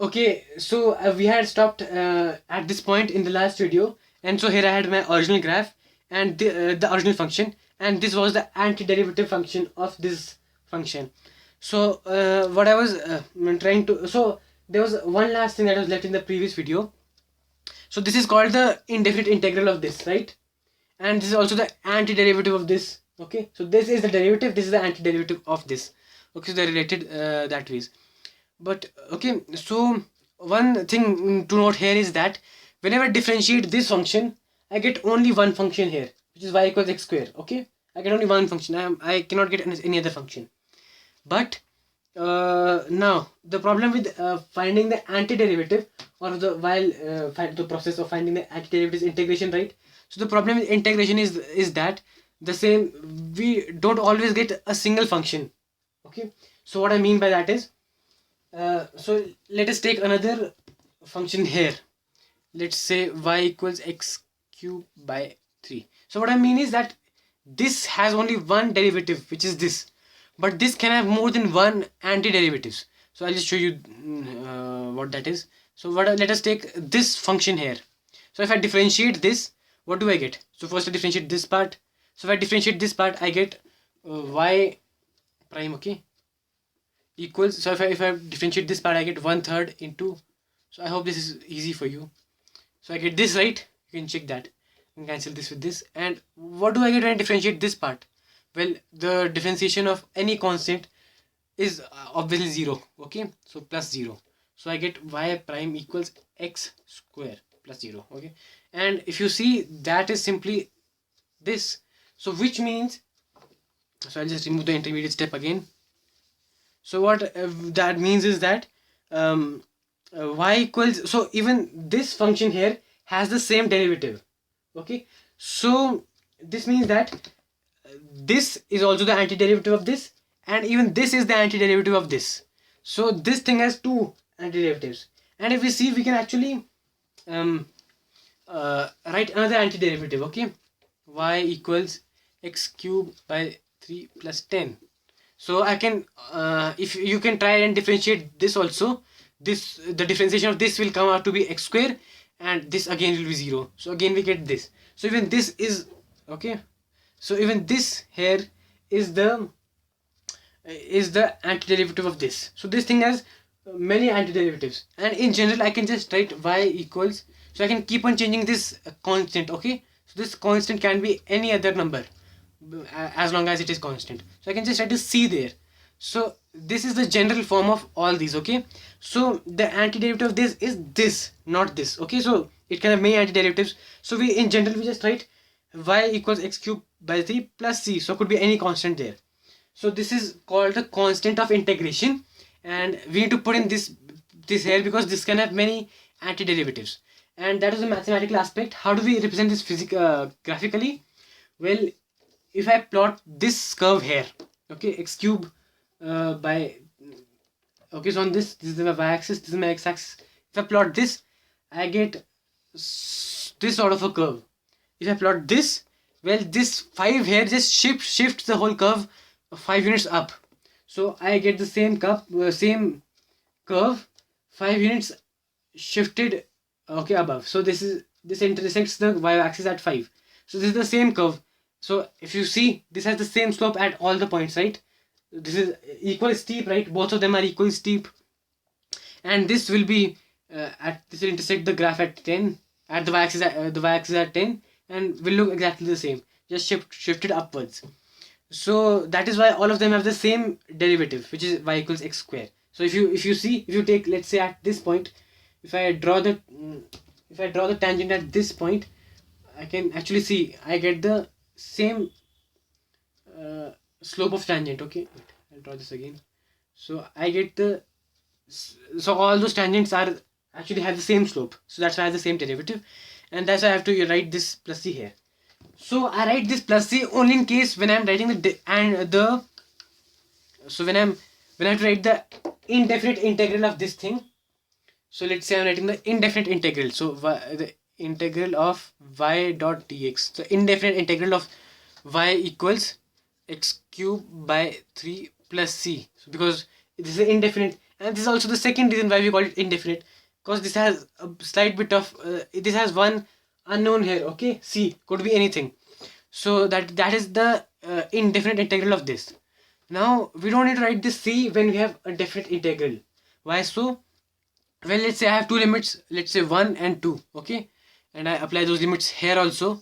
Okay, so we had stopped at this point in the last video, and so here I had my original graph and the original function, and this was the antiderivative function of this function. So what I was trying to, so there was one last thing that was left in the previous video. So this is called the indefinite integral of this, right? And this is also the antiderivative of this. Okay, so this is the derivative, this is the antiderivative of this. Okay, so they're related that ways. But okay, so one thing to note here is that whenever I differentiate this function, I get only one function here, which is y equals x square. Okay, I get only one function. I cannot get any other function. But now the problem with finding the antiderivative, or the while the process of finding the antiderivative is integration, right? So the problem with integration is that the same, we don't always get a single function. Okay, so what I mean by that is, so let us take another function here. Let's say y equals x cube by 3. So what I mean is that this has only one derivative, which is this, but this can have more than one antiderivatives. So I'll just show you what that is. So let us take this function here. So if I differentiate this, what do I get? So first I differentiate this part. So if I differentiate this part, I get y prime, okay, equals, so if I differentiate this part, I get 1/3 into, so I hope this is easy for you. So I get this, right? You can check that and cancel this with this. And what do I get when I differentiate this part? Well, the differentiation of any constant is obviously 0. Okay, so plus 0. So I get y prime equals x square plus 0. Okay, and if you see, that is simply this. So which means, so I'll just remove the intermediate step again. So what that means is that y equals, so even this function here has the same derivative. Okay, so this means that this is also the antiderivative of this, and even this is the antiderivative of this. So this thing has two antiderivatives, and if we see, we can actually write another antiderivative. Okay, y equals x cube by 3 plus 10. So I can, if you can try and differentiate this also, this, the differentiation of this will come out to be x square, and this again will be 0. So again we get this. So even this is, okay, so even this here is the antiderivative of this. So this thing has many antiderivatives, and in general I can just write y equals, so I can keep on changing this constant. Okay, so this constant can be any other number as long as it is constant. So I can just write a c there. So this is the general form of all these. Okay, so the antiderivative of this is this, not this. Okay, so it can have many antiderivatives. So we, in general, we just write y equals x cube by 3 plus c. So it could be any constant there. So this is called the constant of integration, and we need to put in this here because this can have many antiderivatives, and that is the mathematical aspect. How do we represent this graphically? Well, if I plot this curve here, okay, x cube by, okay, so on this is my y-axis, this is my x-axis. If I plot this, I get this sort of a curve. If I plot this, well, this 5 here just shifts the whole curve 5 units up. So I get the same curve 5 units shifted, okay, above. So this intersects the y-axis at 5. So this is the same curve. So if you see, this has the same slope at all the points, right? This is equal steep, right? Both of them are equally steep, and this will be this will intersect the graph at 10 at the y-axis at 10, and will look exactly the same, just shifted upwards. So that is why all of them have the same derivative, which is y equals x square. So if you see, if you take, let's say, at this point, if I draw the tangent at this point, I can actually see I get the same slope of tangent. Okay, wait, I'll draw this again. So I get the, so all those tangents are actually have the same slope, so that's why I have the same derivative, and that's why I have to write this plus c here. So I write this plus c only in case when I'm writing so when I have to write the indefinite integral of this thing. So let's say I'm writing the indefinite integral. So the integral of y dot dx. The indefinite integral of y equals x cube by 3 plus c. So because this is indefinite, And this is also the second reason why we call it indefinite, because this has a slight bit of this has one unknown here. Okay, c could be anything. So that is the indefinite integral of this. Now we don't need to write this c when we have a definite integral. Why so? Well, let's say I have two limits, let's say 1 and 2. Okay, and I apply those limits here also,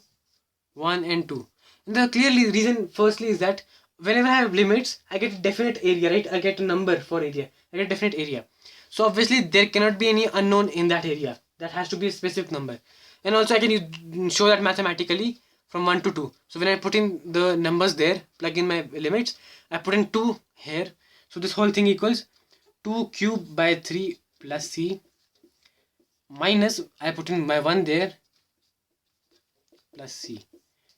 1 and 2. And the clearly reason firstly is that whenever I have limits, I get a definite area, right? I get a number for area, I get a definite area. So obviously there cannot be any unknown in that area, that has to be a specific number. And also I can show that mathematically from 1 to 2. So when I put in the numbers there, plug in my limits, I put in 2 here. So this whole thing equals 2 cube by 3 plus c minus, I put in my 1 there, plus c.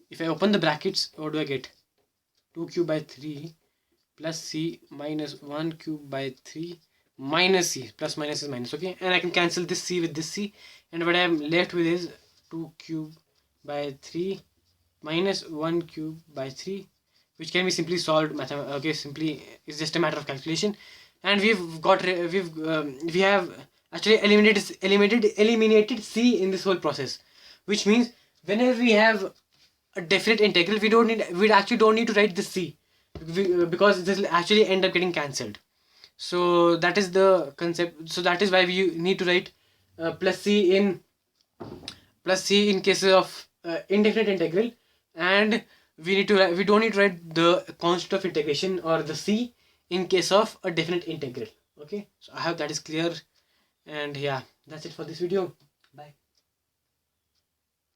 If I open the brackets, what do I get? 2 cube by 3 plus c minus 1 cube by 3 minus c. Plus minus is minus, okay? And I can cancel this c with this c. And what I am left with is 2 cube by 3 minus 1 cube by 3, which can be simply solved. Okay, simply it's just a matter of calculation. And we have actually eliminated c in this whole process, which means whenever we have a definite integral, we actually don't need to write the c, because this will actually end up getting cancelled. So that is the concept. So that is why we need to write plus c in cases of indefinite integral, and we don't need to write the constant of integration or the c in case of a definite integral. Okay, so I hope that is clear. And yeah, that's it for this video.